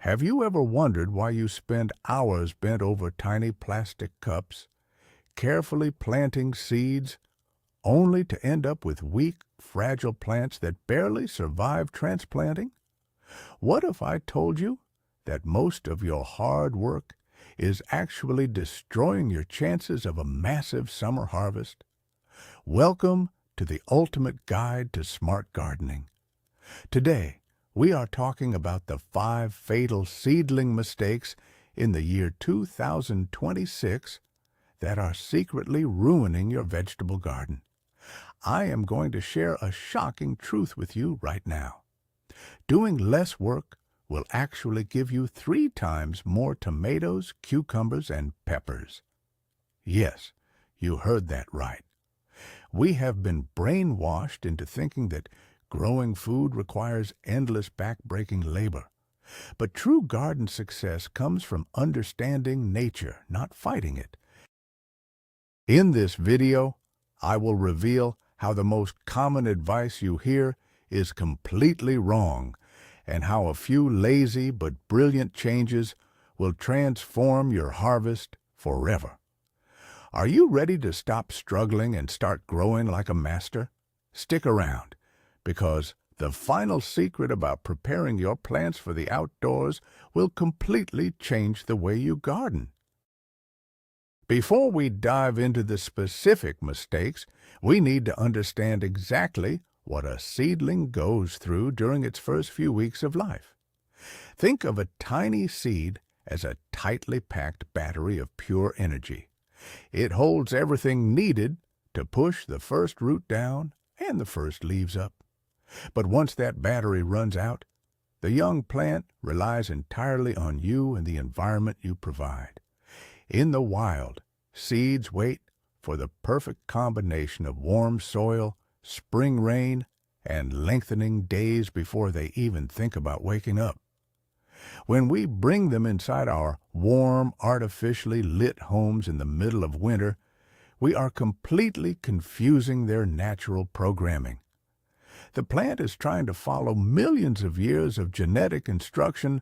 Have you ever wondered why you spend hours bent over tiny plastic cups, carefully planting seeds, only to end up with weak, fragile plants that barely survive transplanting? What if I told you that most of your hard work is actually destroying your chances of a massive summer harvest? Welcome to the ultimate guide to smart gardening. Today, we are talking about the 5 fatal seedling mistakes in the year 2026 that are secretly ruining your vegetable garden. I am going to share a shocking truth with you right now. Doing less work will actually give you 3 times more tomatoes, cucumbers, and peppers. Yes, you heard that right. We have been brainwashed into thinking that growing food requires endless back-breaking labor. But true garden success comes from understanding nature, not fighting it. In this video, I will reveal how the most common advice you hear is completely wrong, and how a few lazy but brilliant changes will transform your harvest forever. Are you ready to stop struggling and start growing like a master? Stick around, because the final secret about preparing your plants for the outdoors will completely change the way you garden. Before we dive into the specific mistakes, we need to understand exactly what a seedling goes through during its first few weeks of life. Think of a tiny seed as a tightly packed battery of pure energy. It holds everything needed to push the first root down and the first leaves up. But once that battery runs out, the young plant relies entirely on you and the environment you provide. In the wild, seeds wait for the perfect combination of warm soil, spring rain, and lengthening days before they even think about waking up. When we bring them inside our warm, artificially lit homes in the middle of winter, we are completely confusing their natural programming. The plant is trying to follow millions of years of genetic instruction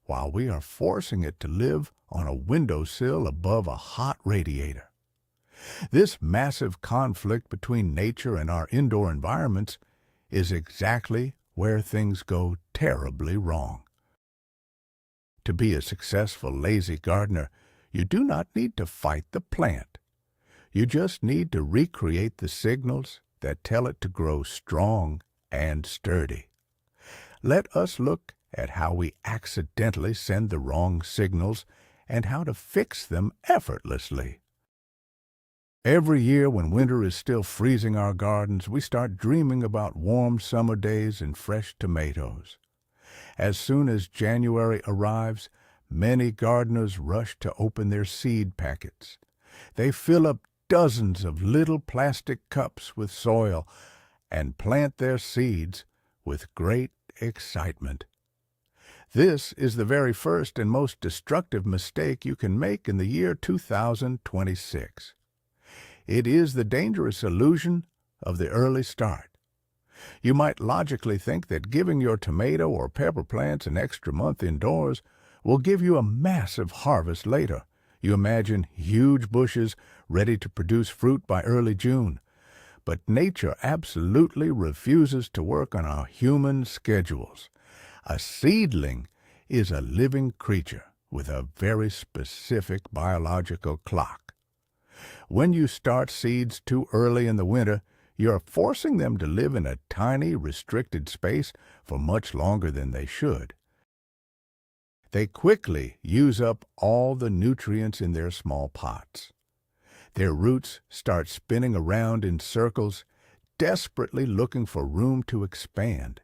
while we are forcing it to live on a windowsill above a hot radiator. This massive conflict between nature and our indoor environments is exactly where things go terribly wrong. To be a successful lazy gardener, you do not need to fight the plant. You just need to recreate the signals that tell it to grow strong and sturdy. Let us look at how we accidentally send the wrong signals and how to fix them effortlessly. Every year when winter is still freezing our gardens, we start dreaming about warm summer days and fresh tomatoes. As soon as January arrives, many gardeners rush to open their seed packets. They fill up dozens of little plastic cups with soil and plant their seeds with great excitement. This is the very first and most destructive mistake you can make in the year 2026. It is the dangerous illusion of the early start. You might logically think that giving your tomato or pepper plants an extra month indoors will give you a massive harvest later. You imagine huge bushes ready to produce fruit by early June. But nature absolutely refuses to work on our human schedules. A seedling is a living creature with a very specific biological clock. When you start seeds too early in the winter, you're forcing them to live in a tiny, restricted space for much longer than they should. They quickly use up all the nutrients in their small pots. Their roots start spinning around in circles, desperately looking for room to expand.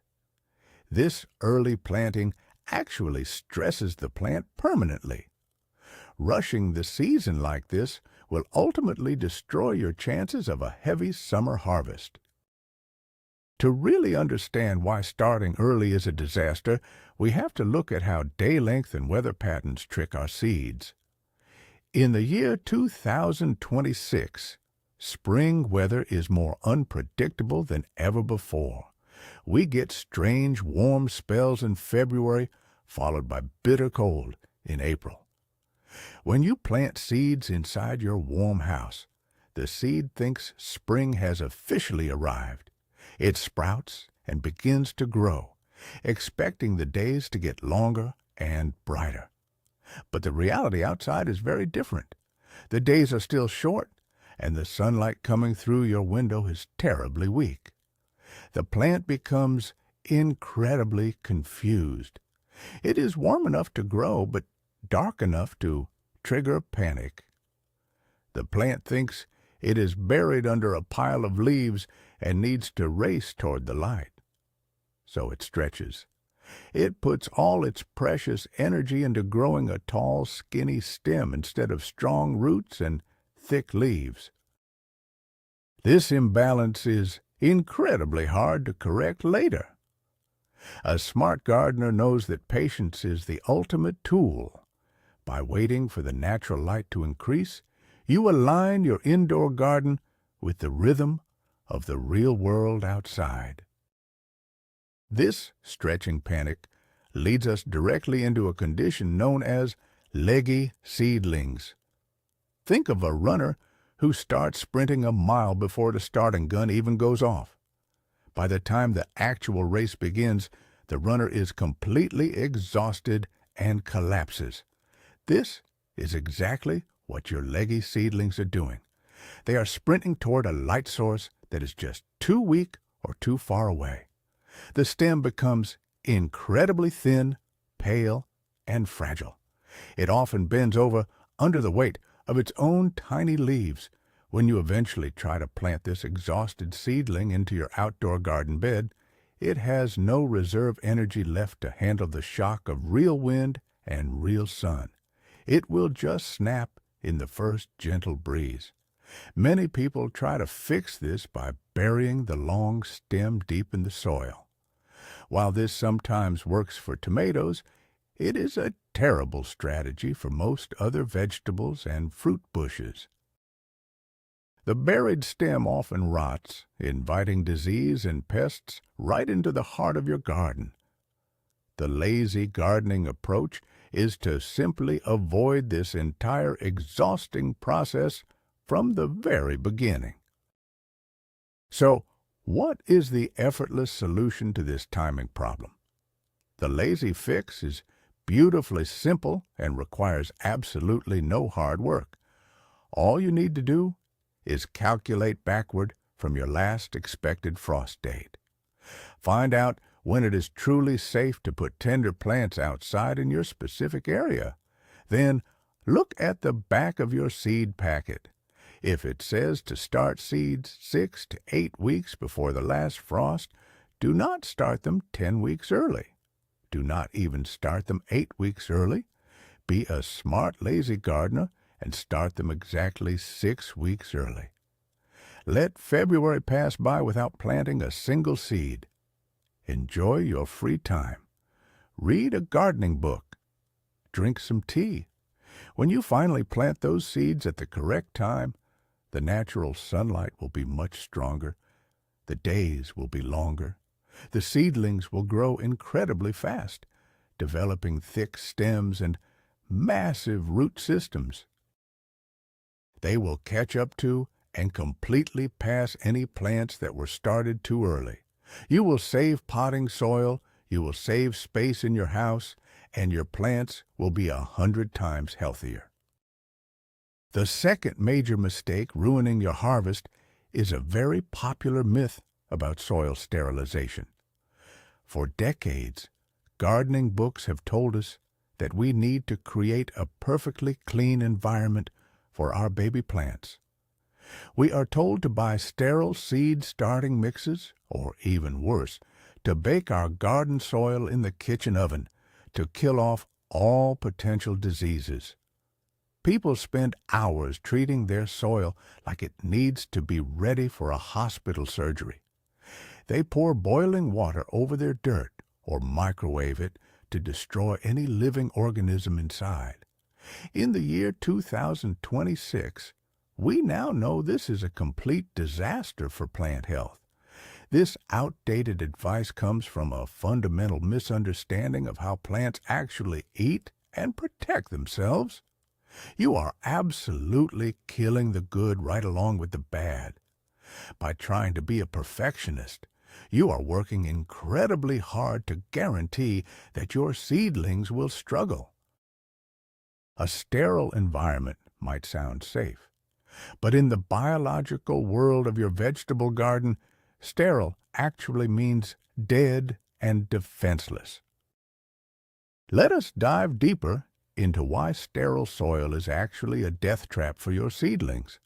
This early planting actually stresses the plant permanently. Rushing the season like this will ultimately destroy your chances of a heavy summer harvest. To really understand why starting early is a disaster, we have to look at how day length and weather patterns trick our seeds. In the year 2026, spring weather is more unpredictable than ever before. We get strange warm spells in February, followed by bitter cold in April. When you plant seeds inside your warm house, the seed thinks spring has officially arrived. It sprouts and begins to grow, expecting the days to get longer and brighter. But the reality outside is very different. The days are still short, and the sunlight coming through your window is terribly weak. The plant becomes incredibly confused. It is warm enough to grow, but dark enough to trigger panic. The plant thinks it is buried under a pile of leaves and needs to race toward the light. So it stretches. It puts all its precious energy into growing a tall, skinny stem instead of strong roots and thick leaves. This imbalance is incredibly hard to correct later. A smart gardener knows that patience is the ultimate tool. By waiting for the natural light to increase, you align your indoor garden with the rhythm of the real world outside. This stretching panic leads us directly into a condition known as leggy seedlings. Think of a runner who starts sprinting a mile before the starting gun even goes off. By the time the actual race begins, the runner is completely exhausted and collapses. This is exactly what your leggy seedlings are doing. They are sprinting toward a light source that is just too weak or too far away. The stem becomes incredibly thin, pale, and fragile. It often bends over under the weight of its own tiny leaves. When you eventually try to plant this exhausted seedling into your outdoor garden bed, it has no reserve energy left to handle the shock of real wind and real sun. It will just snap in the first gentle breeze. Many people try to fix this by burying the long stem deep in the soil. While this sometimes works for tomatoes, it is a terrible strategy for most other vegetables and fruit bushes. The buried stem often rots, inviting disease and pests right into the heart of your garden. The lazy gardening approach is to simply avoid this entire exhausting process from the very beginning. So, what is the effortless solution to this timing problem? The lazy fix is beautifully simple and requires absolutely no hard work. All you need to do is calculate backward from your last expected frost date. Find out when it is truly safe to put tender plants outside in your specific area. Then look at the back of your seed packet. If it says to start seeds 6 to 8 weeks before the last frost, do not start them 10 weeks early. Do not even start them 8 weeks early. Be a smart, lazy gardener and start them exactly 6 weeks early. Let February pass by without planting a single seed. Enjoy your free time. Read a gardening book. Drink some tea. When you finally plant those seeds at the correct time, the natural sunlight will be much stronger. The days will be longer. The seedlings will grow incredibly fast, developing thick stems and massive root systems. They will catch up to and completely pass any plants that were started too early. You will save potting soil, you will save space in your house, and your plants will be 100 times healthier. The second major mistake ruining your harvest is a very popular myth about soil sterilization. For decades, gardening books have told us that we need to create a perfectly clean environment for our baby plants. We are told to buy sterile seed starting mixes, or even worse, to bake our garden soil in the kitchen oven to kill off all potential diseases. People spend hours treating their soil like it needs to be ready for a hospital surgery. They pour boiling water over their dirt or microwave it to destroy any living organism inside. In the year 2026, we now know this is a complete disaster for plant health. This outdated advice comes from a fundamental misunderstanding of how plants actually eat and protect themselves. You are absolutely killing the good right along with the bad. By trying to be a perfectionist, you are working incredibly hard to guarantee that your seedlings will struggle. A sterile environment might sound safe, but in the biological world of your vegetable garden, sterile actually means dead and defenseless. Let us dive deeper into why sterile soil is actually a death trap for your seedlings.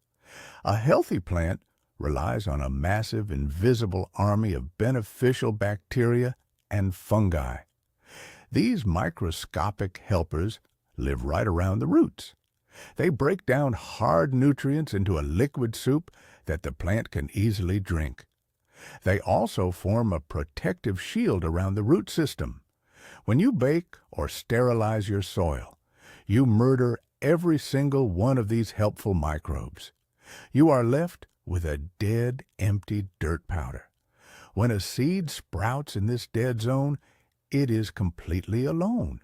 A healthy plant relies on a massive invisible army of beneficial bacteria and fungi. These microscopic helpers live right around the roots. They break down hard nutrients into a liquid soup that the plant can easily drink. They also form a protective shield around the root system. When you bake or sterilize your soil, you murder every single one of these helpful microbes. You are left with a dead, empty dirt powder. When a seed sprouts in this dead zone, it is completely alone.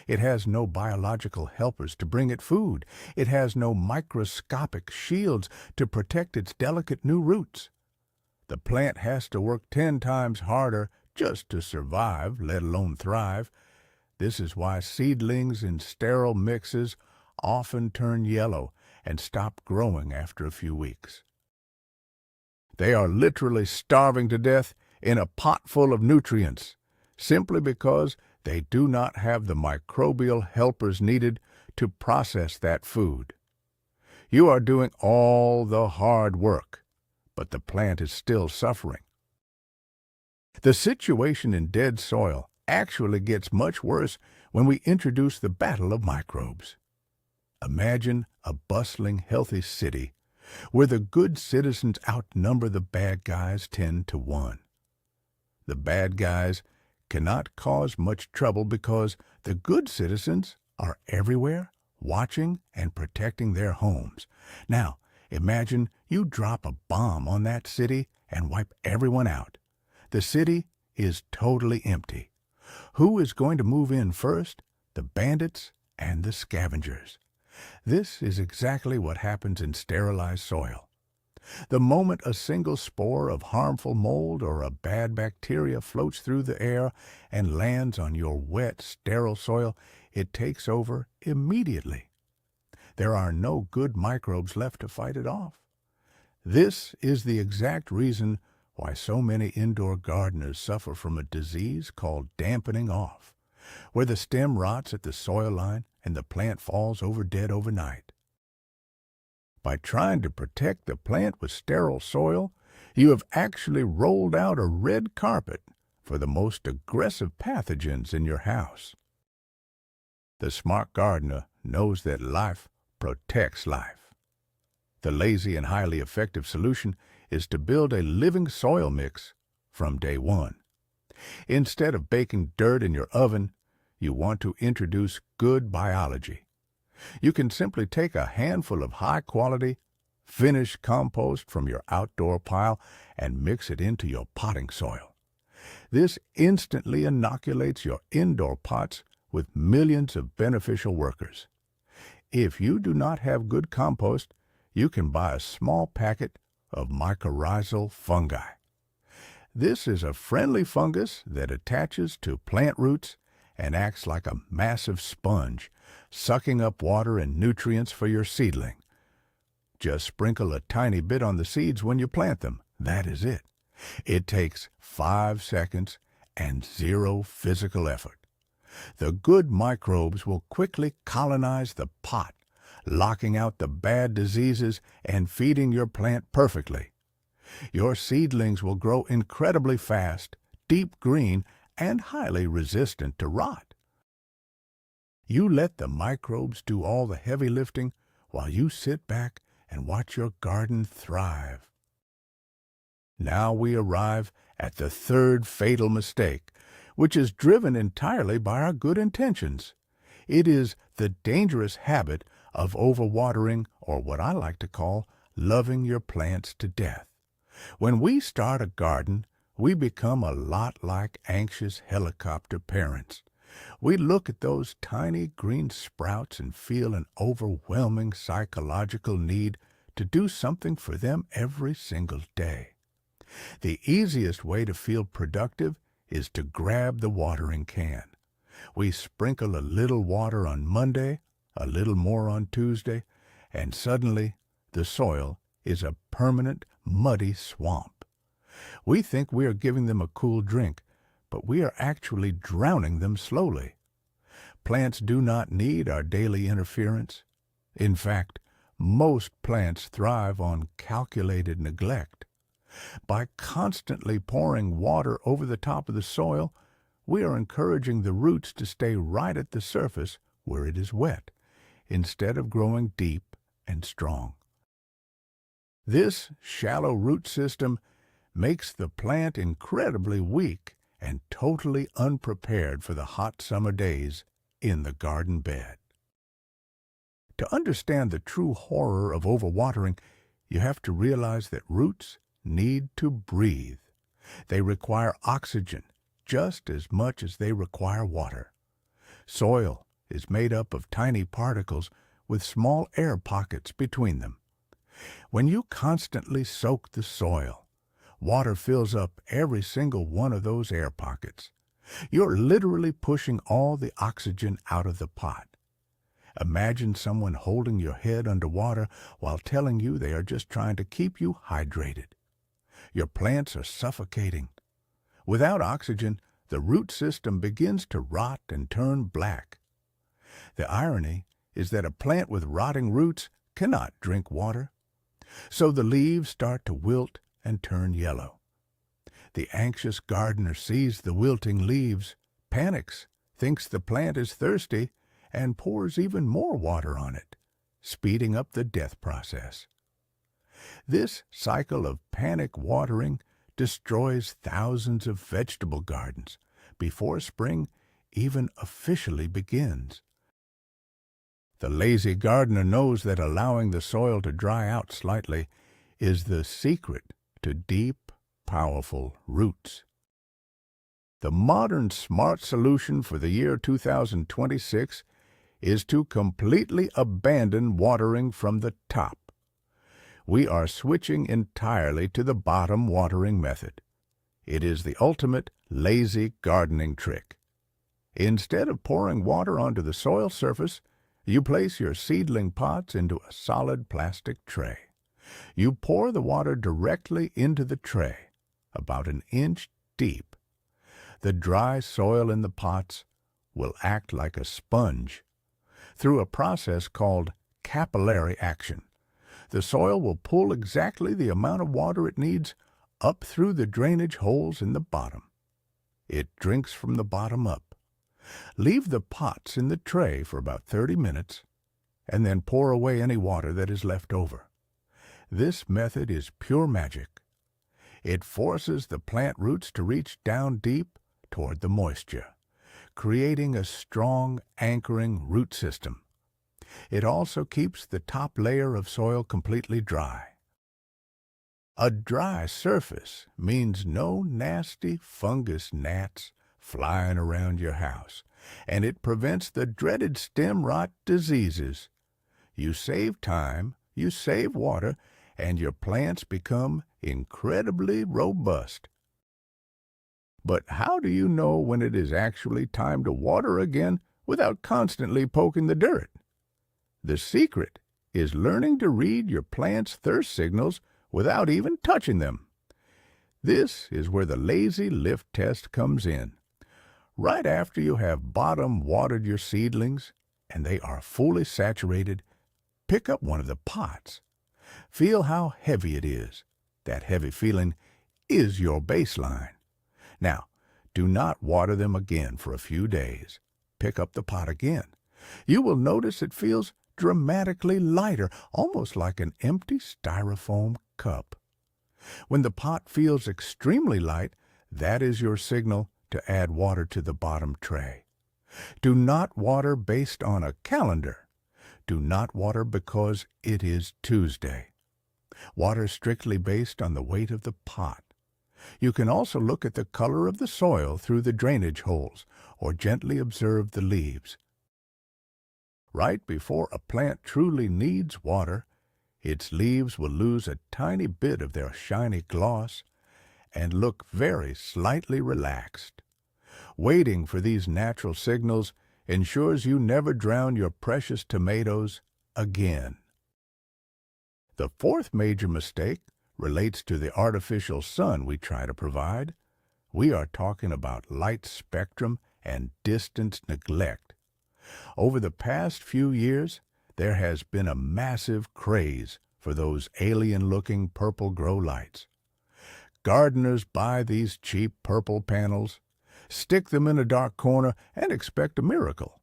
It has no biological helpers to bring it food. It has no microscopic shields to protect its delicate new roots. The plant has to work 10 times harder just to survive, let alone thrive. This is why seedlings in sterile mixes often turn yellow and stop growing after a few weeks. They are literally starving to death in a pot full of nutrients, simply because they do not have the microbial helpers needed to process that food. You are doing all the hard work, but the plant is still suffering. The situation in dead soil actually gets much worse when we introduce the battle of microbes. Imagine a bustling, healthy city where the good citizens outnumber the bad guys 10 to 1. The bad guys cannot cause much trouble because the good citizens are everywhere, watching and protecting their homes. Now, imagine you drop a bomb on that city and wipe everyone out. The city is totally empty. Who is going to move in first? The bandits and the scavengers. This is exactly what happens in sterilized soil. The moment a single spore of harmful mold or a bad bacteria floats through the air and lands on your wet, sterile soil, it takes over immediately. There are no good microbes left to fight it off. This is the exact reason why so many indoor gardeners suffer from a disease called dampening off, where the stem rots at the soil line and the plant falls over dead overnight. By trying to protect the plant with sterile soil, you have actually rolled out a red carpet for the most aggressive pathogens in your house. The smart gardener knows that life protects life. The lazy and highly effective solution is to build a living soil mix from day one. Instead of baking dirt in your oven, you want to introduce good biology. You can simply take a handful of high-quality, finished compost from your outdoor pile and mix it into your potting soil. This instantly inoculates your indoor pots with millions of beneficial workers. If you do not have good compost, you can buy a small packet of mycorrhizal fungi. This is a friendly fungus that attaches to plant roots and acts like a massive sponge, sucking up water and nutrients for your seedling. Just sprinkle a tiny bit on the seeds when you plant them. That is it. It takes 5 seconds and 0 physical effort. The good microbes will quickly colonize the pot, locking out the bad diseases and feeding your plant perfectly. Your seedlings will grow incredibly fast, deep green, and highly resistant to rot. You let the microbes do all the heavy lifting while you sit back and watch your garden thrive. Now we arrive at the third fatal mistake, which is driven entirely by our good intentions. It is the dangerous habit of overwatering, or what I like to call loving your plants to death. When we start a garden, we become a lot like anxious helicopter parents. We look at those tiny green sprouts and feel an overwhelming psychological need to do something for them every single day. The easiest way to feel productive is to grab the watering can. We sprinkle a little water on Monday, a little more on Tuesday, and suddenly the soil is a permanent, muddy swamp. We think we are giving them a cool drink, but we are actually drowning them slowly. Plants do not need our daily interference. In fact, most plants thrive on calculated neglect. By constantly pouring water over the top of the soil, we are encouraging the roots to stay right at the surface where it is wet, instead of growing deep and strong. This shallow root system makes the plant incredibly weak and totally unprepared for the hot summer days in the garden bed. To understand the true horror of overwatering, you have to realize that roots need to breathe. They require oxygen just as much as they require water. Soil is made up of tiny particles with small air pockets between them. When you constantly soak the soil, water fills up every single one of those air pockets. You're literally pushing all the oxygen out of the pot. Imagine someone holding your head underwater while telling you they are just trying to keep you hydrated. Your plants are suffocating. Without oxygen, the root system begins to rot and turn black. The irony is that a plant with rotting roots cannot drink water. So the leaves start to wilt and turn yellow. The anxious gardener sees the wilting leaves, panics, thinks the plant is thirsty, and pours even more water on it, speeding up the death process. This cycle of panic watering destroys thousands of vegetable gardens before spring even officially begins. The lazy gardener knows that allowing the soil to dry out slightly is the secret to deep, powerful roots. The modern smart solution for the year 2026 is to completely abandon watering from the top. We are switching entirely to the bottom watering method. It is the ultimate lazy gardening trick. Instead of pouring water onto the soil surface, you place your seedling pots into a solid plastic tray. You pour the water directly into the tray, about an inch deep. The dry soil in the pots will act like a sponge. Through a process called capillary action, the soil will pull exactly the amount of water it needs up through the drainage holes in the bottom. It drinks from the bottom up. Leave the pots in the tray for about 30 minutes, and then pour away any water that is left over. This method is pure magic. It forces the plant roots to reach down deep toward the moisture, creating a strong, anchoring root system. It also keeps the top layer of soil completely dry. A dry surface means no nasty fungus gnats flying around your house, and it prevents the dreaded stem rot diseases. You save time, you save water, and your plants become incredibly robust. But how do you know when it is actually time to water again without constantly poking the dirt? The secret is learning to read your plant's thirst signals without even touching them. This is where the lazy lift test comes in. Right after you have bottom watered your seedlings and they are fully saturated, pick up one of the pots. Feel how heavy it is. That heavy feeling is your baseline. Now, do not water them again for a few days. Pick up the pot again. You will notice it feels dramatically lighter, almost like an empty styrofoam cup. When the pot feels extremely light, that is your signal to add water to the bottom tray. Do not water based on a calendar. Do not water because it is Tuesday. Water strictly based on the weight of the pot. You can also look at the color of the soil through the drainage holes or gently observe the leaves. Right before a plant truly needs water, its leaves will lose a tiny bit of their shiny gloss and look very slightly relaxed. Waiting for these natural signals ensures you never drown your precious tomatoes again. The fourth major mistake relates to the artificial sun we try to provide. We are talking about light spectrum and distance neglect. Over the past few years, there has been a massive craze for those alien-looking purple grow lights. Gardeners buy these cheap purple panels, stick them in a dark corner, and expect a miracle.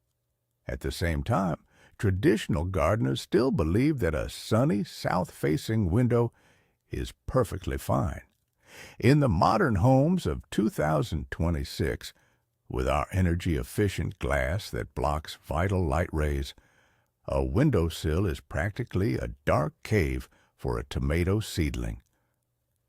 At the same time, traditional gardeners still believe that a sunny, south-facing window is perfectly fine. In the modern homes of 2026, with our energy-efficient glass that blocks vital light rays, a windowsill is practically a dark cave for a tomato seedling.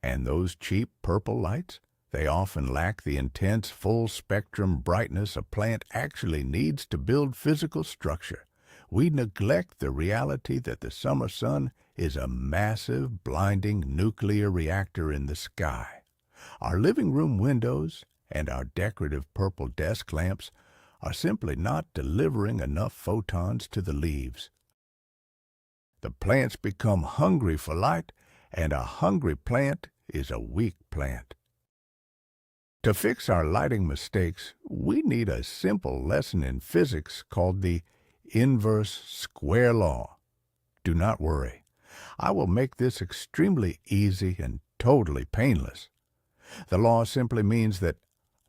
And those cheap purple lights, they often lack the intense full-spectrum brightness a plant actually needs to build physical structure. We neglect the reality that the summer sun is a massive, blinding nuclear reactor in the sky. Our living room windows and our decorative purple desk lamps are simply not delivering enough photons to the leaves. The plants become hungry for light, and a hungry plant is a weak plant. To fix our lighting mistakes, we need a simple lesson in physics called the inverse square law. Do not worry. I will make this extremely easy and totally painless. The law simply means that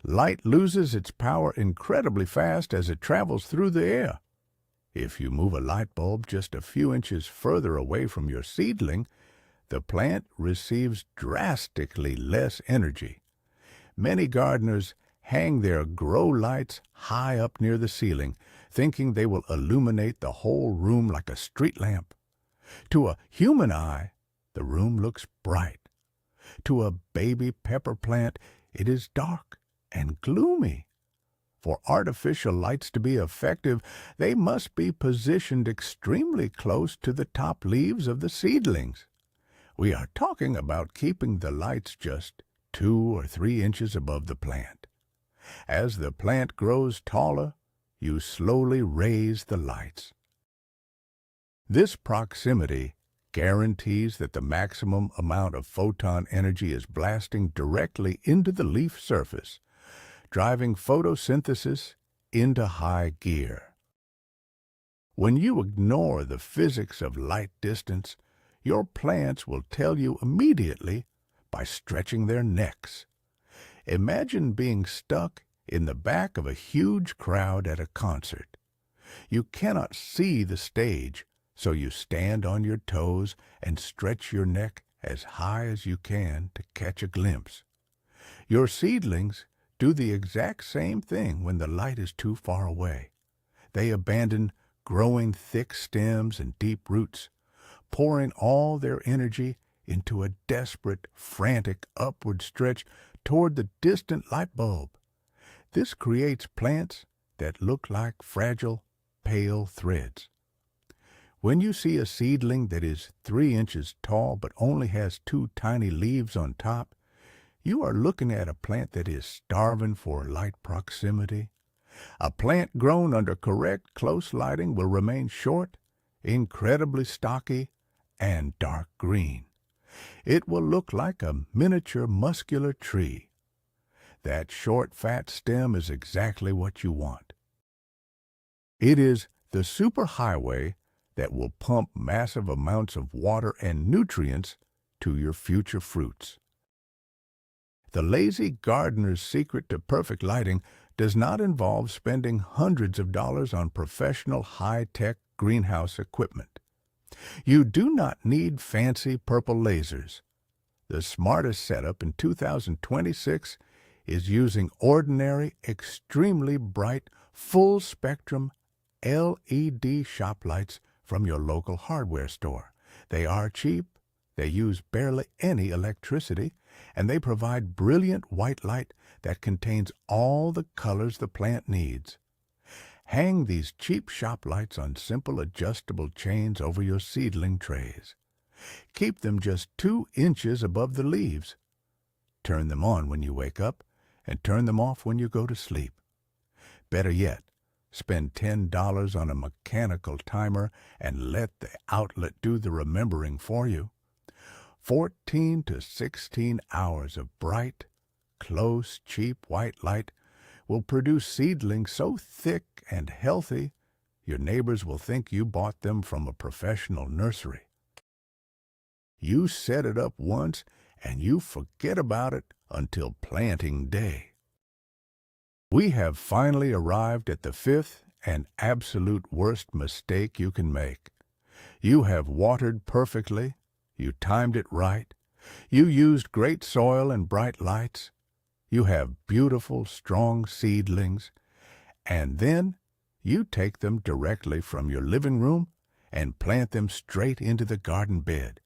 light loses its power incredibly fast as it travels through the air. If you move a light bulb just a few inches further away from your seedling, the plant receives drastically less energy. Many gardeners hang their grow lights high up near the ceiling, thinking they will illuminate the whole room like a street lamp. To a human eye, the room looks bright. To a baby pepper plant, it is dark and gloomy. For artificial lights to be effective, they must be positioned extremely close to the top leaves of the seedlings. We are talking about keeping the lights just 2 or 3 inches above the plant. As the plant grows taller, you slowly raise the lights. This proximity guarantees that the maximum amount of photon energy is blasting directly into the leaf surface, driving photosynthesis into high gear. When you ignore the physics of light distance, your plants will tell you immediately by stretching their necks. Imagine being stuck in the back of a huge crowd at a concert. You cannot see the stage, so you stand on your toes and stretch your neck as high as you can to catch a glimpse. Your seedlings do the exact same thing when the light is too far away. They abandon growing thick stems and deep roots, pouring all their energy into a desperate, frantic upward stretch toward the distant light bulb. This creates plants that look like fragile, pale threads. When you see a seedling that is 3 inches tall but only has 2 tiny leaves on top, you are looking at a plant that is starving for light proximity. A plant grown under correct, close lighting will remain short, incredibly stocky, and dark green. It will look like a miniature muscular tree. That short, fat stem is exactly what you want. It is the superhighway that will pump massive amounts of water and nutrients to your future fruits. The lazy gardener's secret to perfect lighting does not involve spending hundreds of dollars on professional high-tech greenhouse equipment. You do not need fancy purple lasers. The smartest setup in 2026 is using ordinary, extremely bright, full-spectrum LED shop lights from your local hardware store. They are cheap, they use barely any electricity, and they provide brilliant white light that contains all the colors the plant needs. Hang these cheap shop lights on simple adjustable chains over your seedling trays. Keep them just 2 inches above the leaves. Turn them on when you wake up and turn them off when you go to sleep. Better yet, spend $10 on a mechanical timer and let the outlet do the remembering for you. 14 to 16 hours of bright, close, cheap white light will produce seedlings so thick and healthy your neighbors will think you bought them from a professional nursery. You set it up once and you forget about it until planting day. We have finally arrived at the 5th and absolute worst mistake you can make. You have watered perfectly, you timed it right, you used great soil and bright lights, you have beautiful, strong seedlings, and then you take them directly from your living room and plant them straight into the garden bed.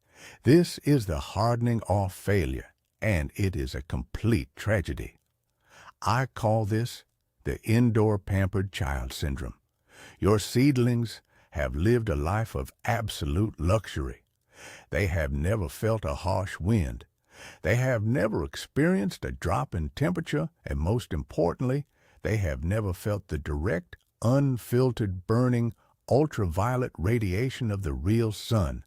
This is the hardening off failure, and it is a complete tragedy. I call this the indoor pampered child syndrome. Your seedlings have lived a life of absolute luxury. They have never felt a harsh wind. They have never experienced a drop in temperature, and most importantly, they have never felt the direct, unfiltered, burning, ultraviolet radiation of the real sun.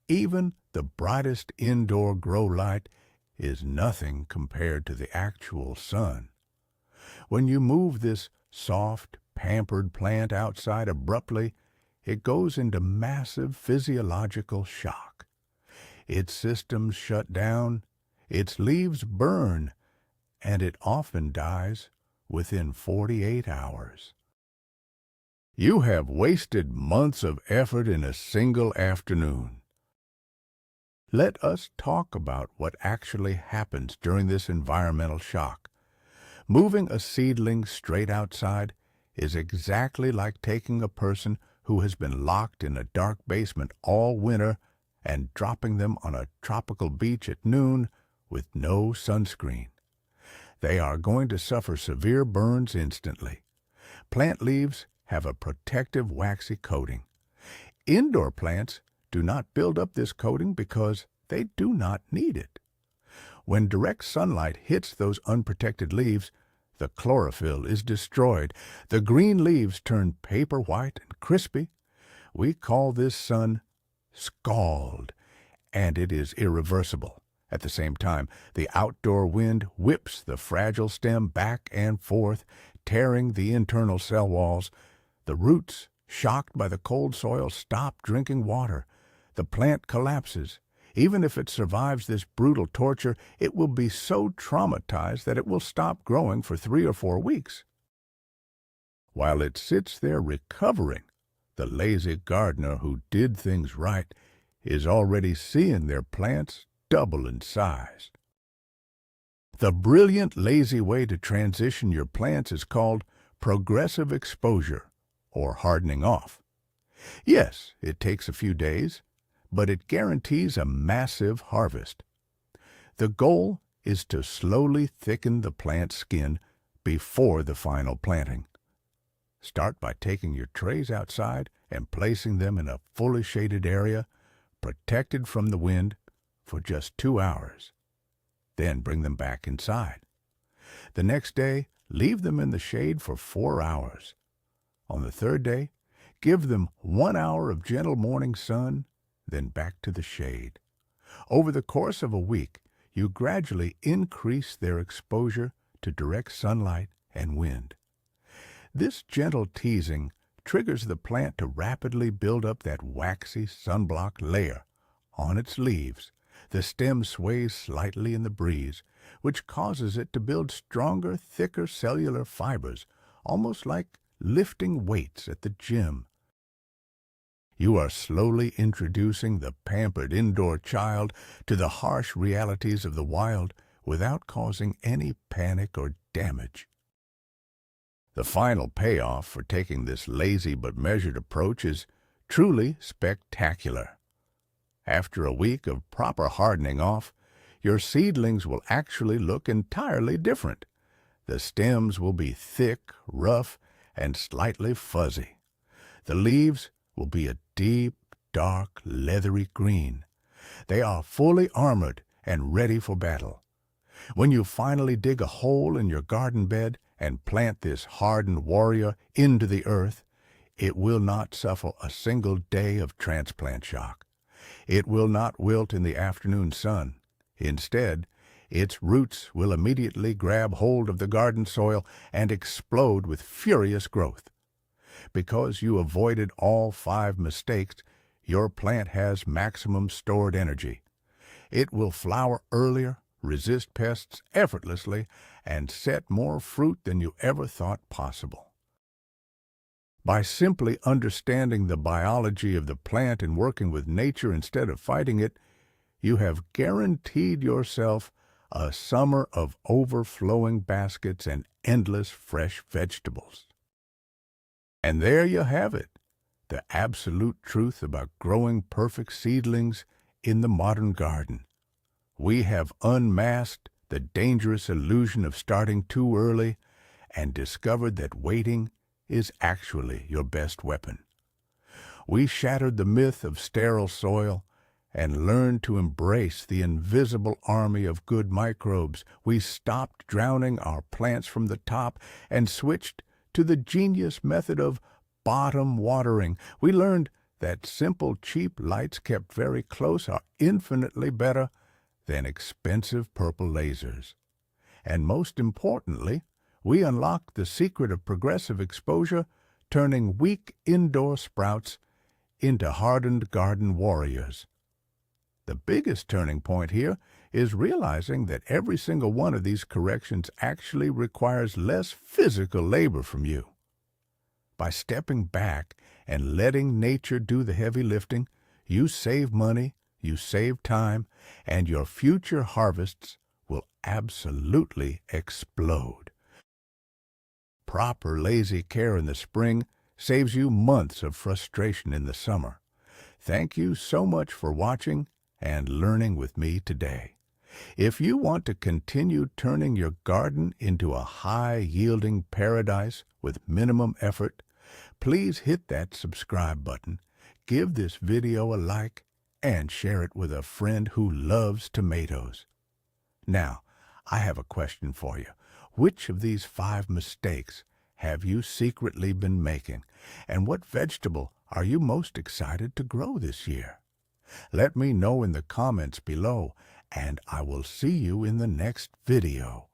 Even the brightest indoor grow light is nothing compared to the actual sun. When you move this soft, pampered plant outside abruptly, it goes into massive physiological shock. Its systems shut down, its leaves burn, and it often dies within 48 hours. You have wasted months of effort in a single afternoon. Let us talk about what actually happens during this environmental shock. Moving a seedling straight outside is exactly like taking a person who has been locked in a dark basement all winter and dropping them on a tropical beach at noon with no sunscreen. They are going to suffer severe burns instantly. Plant leaves have a protective waxy coating. Indoor plants do not build up this coating because they do not need it. When direct sunlight hits those unprotected leaves, the chlorophyll is destroyed. The green leaves turn paper white and crispy. We call this sun scald, and it is irreversible. At the same time, the outdoor wind whips the fragile stem back and forth, tearing the internal cell walls. The roots, shocked by the cold soil, stop drinking water. The plant collapses. Even if it survives this brutal torture, it will be so traumatized that it will stop growing for 3 or 4 weeks. While it sits there recovering, the lazy gardener who did things right is already seeing their plants double in size. The brilliant, lazy way to transition your plants is called progressive exposure, or hardening off. Yes, it takes a few days, but it guarantees a massive harvest. The goal is to slowly thicken the plant skin before the final planting. Start by taking your trays outside and placing them in a fully shaded area, protected from the wind, for just 2 hours. Then bring them back inside. The next day, leave them in the shade for 4 hours. On the third day, give them 1 hour of gentle morning sun, then back to the shade. Over the course of a week, you gradually increase their exposure to direct sunlight and wind. This gentle teasing triggers the plant to rapidly build up that waxy sunblock layer on its leaves. The stem sways slightly in the breeze, which causes it to build stronger, thicker cellular fibers, almost like lifting weights at the gym. You are slowly introducing the pampered indoor child to the harsh realities of the wild without causing any panic or damage. The final payoff for taking this lazy but measured approach is truly spectacular. After a week of proper hardening off, your seedlings will actually look entirely different. The stems will be thick, rough, and slightly fuzzy. The leaves will be a deep, dark, leathery green. They are fully armored and ready for battle. When you finally dig a hole in your garden bed and plant this hardened warrior into the earth, it will not suffer a single day of transplant shock. It will not wilt in the afternoon sun. Instead, its roots will immediately grab hold of the garden soil and explode with furious growth. Because you avoided all 5 mistakes, your plant has maximum stored energy. It will flower earlier, resist pests effortlessly, and set more fruit than you ever thought possible. By simply understanding the biology of the plant and working with nature instead of fighting it, you have guaranteed yourself a summer of overflowing baskets and endless fresh vegetables. And there you have it, the absolute truth about growing perfect seedlings in the modern garden. We have unmasked the dangerous illusion of starting too early and discovered that waiting is actually your best weapon. We shattered the myth of sterile soil and learned to embrace the invisible army of good microbes. We stopped drowning our plants from the top and switched to the genius method of bottom watering. We learned that simple, cheap lights kept very close are infinitely better than expensive purple lasers. And most importantly, we unlocked the secret of progressive exposure, turning weak indoor sprouts into hardened garden warriors. The biggest turning point here is realizing that every single one of these corrections actually requires less physical labor from you. By stepping back and letting nature do the heavy lifting, you save money, you save time, and your future harvests will absolutely explode. Proper lazy care in the spring saves you months of frustration in the summer. Thank you so much for watching and learning with me today. If you want to continue turning your garden into a high-yielding paradise with minimum effort, please hit that subscribe button, give this video a like, and share it with a friend who loves tomatoes. Now, I have a question for you. Which of these 5 mistakes have you secretly been making, and what vegetable are you most excited to grow this year? Let me know in the comments below, and I will see you in the next video.